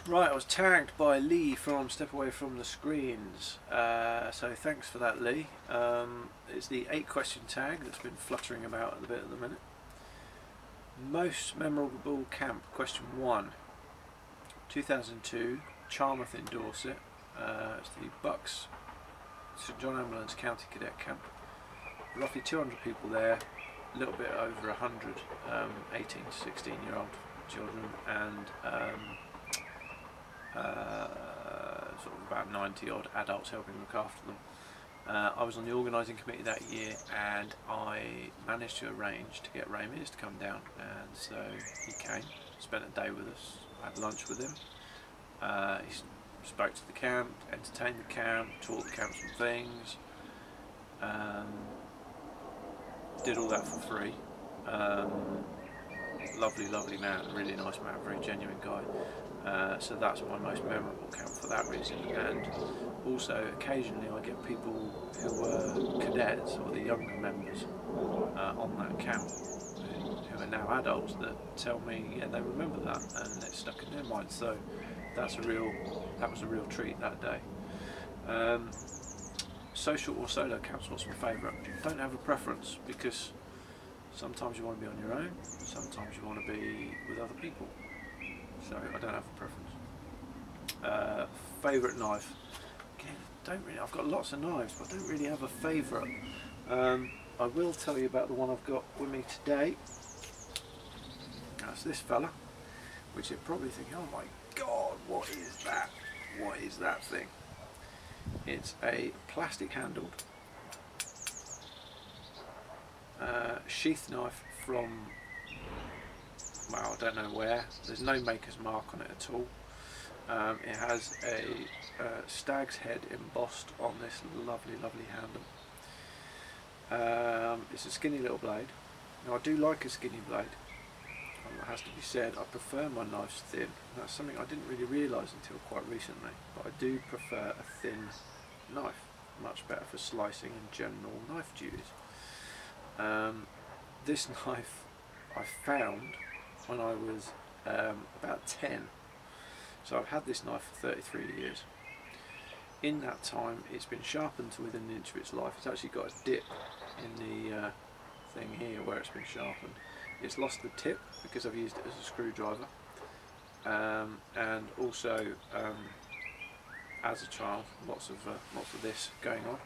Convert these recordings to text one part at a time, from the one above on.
Right, I was tagged by Lee from Step Away From The Screens, so thanks for that, Lee. It's the 8-question tag that's been fluttering about a bit at the minute. Most memorable camp, question 1. 2002, Charmouth in Dorset. It's the Bucks St John Ambulance County Cadet Camp. Roughly 200 people there, a little bit over 100 18 to 16 year old children, and sort of about 90 odd adults helping look after them. I was on the organising committee that year, and I managed to arrange to get Ray Mears to come down, and so he came, spent a day with us, had lunch with him. He spoke to the camp, entertained the camp, taught the camp some things, did all that for free. Lovely man, really nice man, very genuine guy. So that's my most memorable camp for that reason. And also occasionally I get people who were cadets or the younger members on that camp who are now adults that tell me, yeah, they remember that and it's stuck in their mind. So that was a real treat that day. Social or solo camps, what's my favourite? Don't have a preference, because sometimes you want to be on your own, sometimes you want to be with other people. So I don't have a preference. Favourite knife? Again, I've got lots of knives, but I don't really have a favourite. I will tell you about the one I've got with me today. That's this fella, which you're probably thinking, oh my god, what is that? What is that thing? It's a plastic handled sheath knife from, well, I don't know where. There's no maker's mark on it at all. It has a stag's head embossed on this lovely handle. It's a skinny little blade. Now I do like a skinny blade. It has to be said, I prefer my knives thin. That's something I didn't really realise until quite recently, but I do prefer a thin knife, much better for slicing and general knife duties. This knife I found when I was about 10, so I've had this knife for 33 years. In that time it's been sharpened to within an inch of its life. It's actually got a dip in the thing here where it's been sharpened. It's lost the tip because I've used it as a screwdriver, and also as a child, lots of this going on,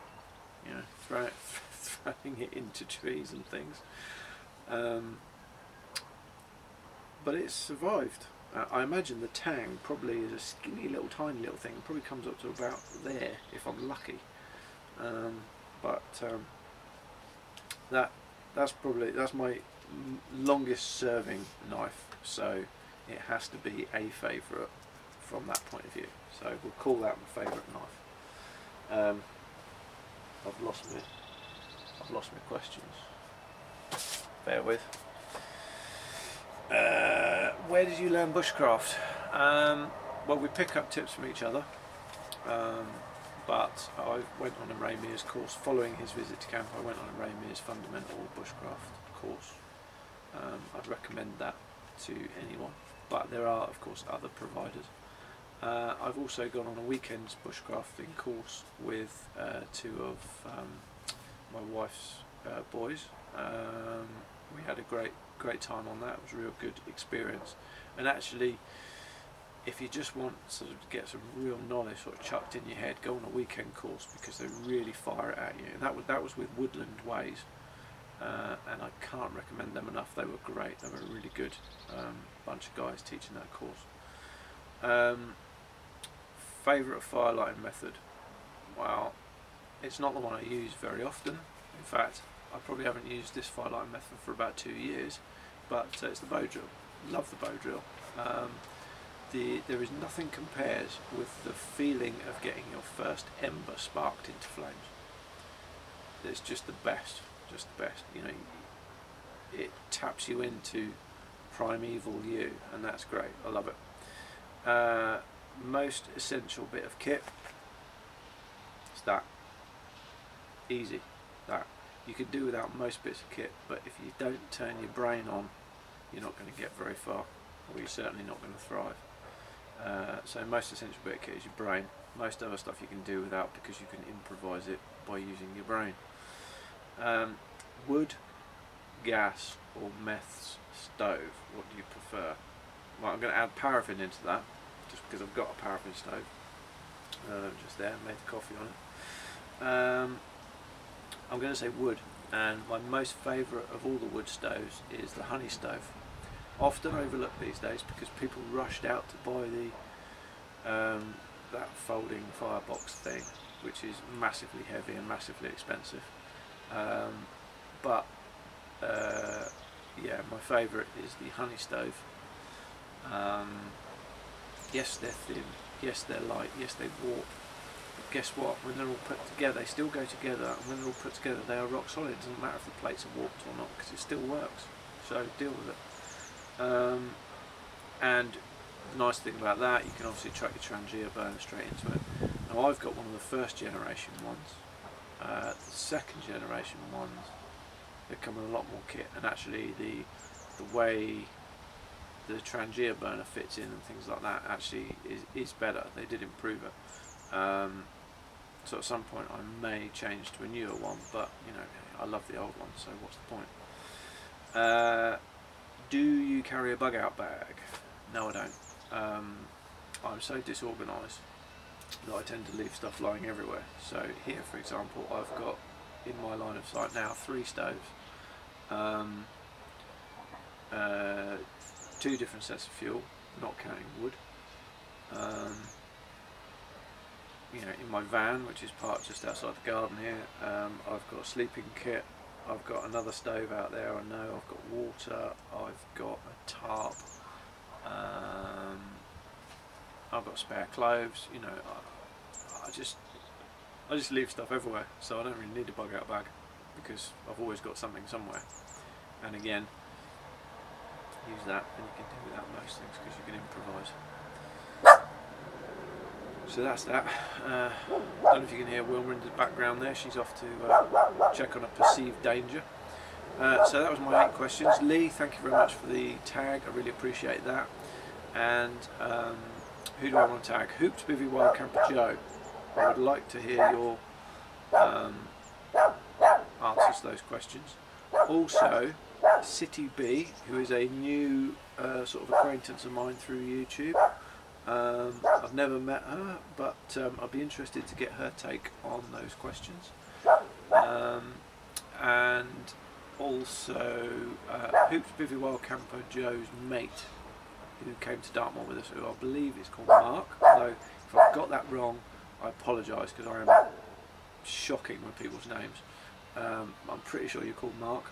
you know, throwing it into trees and things. But it's survived. I imagine the tang probably is a skinny little, tiny little thing. It probably comes up to about there if I'm lucky. That's my longest serving knife, so it has to be a favourite from that point of view. So we'll call that my favourite knife. I've lost my questions. Bear with. Where did you learn bushcraft? Well, we pick up tips from each other, but I went on a Ray Mears course. Following his visit to camp, I went on a Ray Mears fundamental bushcraft course. I'd recommend that to anyone, but there are of course other providers. I've also gone on a weekend's bushcrafting course with two of my wife's boys. We had a great time on that. It was a real good experience, and actually if you just want to sort of get some real knowledge sort of chucked in your head, go on a weekend course, because they really fire it at you. And that was with Woodland Ways, and I can't recommend them enough. They were great. They were a really good bunch of guys teaching that course. Favourite firelighting method? Well, it's not the one I use very often. In fact, I probably haven't used this firelighting method for about 2 years, but it's the bow drill. Love the bow drill. There is nothing compares with the feeling of getting your first ember sparked into flames. It's just the best, you know, it taps you into primeval you, and that's great. I love it. Most essential bit of kit, it's that. Easy, that. You could do without most bits of kit, but if you don't turn your brain on, you're not going to get very far, or you're certainly not going to thrive. So most essential bit of kit is your brain. Most other stuff you can do without, because you can improvise it by using your brain. Wood, gas or meths stove, what do you prefer? Well, I'm going to add paraffin into that, just because I've got a paraffin stove just there, made the coffee on it. I'm going to say wood, and my most favourite of all the wood stoves is the honey stove. Often overlooked these days because people rushed out to buy the that folding firebox thing, which is massively heavy and massively expensive. Yeah, my favourite is the honey stove. Yes, they're thin, yes they're light, yes they warp, but guess what, when they're all put together, they still go together, and when they're all put together they are rock solid. It doesn't matter if the plates are warped or not, because it still works, so deal with it. And the nice thing about that, you can obviously track your Trangia burner straight into it. Now I've got one of the first generation ones. The second generation ones, they come with a lot more kit, and actually the way the Trangia burner fits in and things like that actually is better. They did improve it. So at some point I may change to a newer one, but you know, I love the old one, so what's the point? Do you carry a bug out bag? No, I don't. I'm so disorganised that I tend to leave stuff lying everywhere. So here, for example, I've got in my line of sight now 3 stoves, 2 different sets of fuel, not counting wood. You know, in my van, which is parked just outside the garden here, I've got a sleeping kit. I've got another stove out there, I know. I've got water. I've got a tarp. I've got spare clothes. You know, I just leave stuff everywhere, so I don't really need a bug out bag because I've always got something somewhere. And again, use that, and you can do without most things because you can improvise. So that's that. I don't know if you can hear Wilma in the background there. She's off to check on a perceived danger. So that was my 8 questions. Lee, thank you very much for the tag. I really appreciate that. And who do I want to tag? Hoops Bivvy Wild Camper Joe. I would like to hear your answers to those questions. Also, City B, who is a new sort of acquaintance of mine through YouTube. I've never met her, but I'd be interested to get her take on those questions. And also Hoops Bivvy Wild Camper Joe's mate, who came to Dartmoor with us, who I believe is called Mark. Although if I've got that wrong, I apologise, because I am shocking with people's names. I'm pretty sure you're called Mark.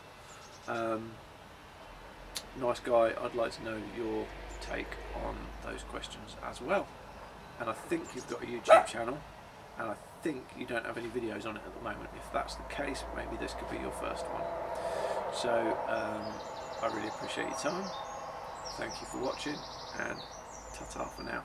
Nice guy. I'd like to know your take on those questions as well. And I think you've got a YouTube channel, and I think you don't have any videos on it at the moment. If that's the case, maybe this could be your first one. So I really appreciate your time. Thank you for watching, and ta-ta for now.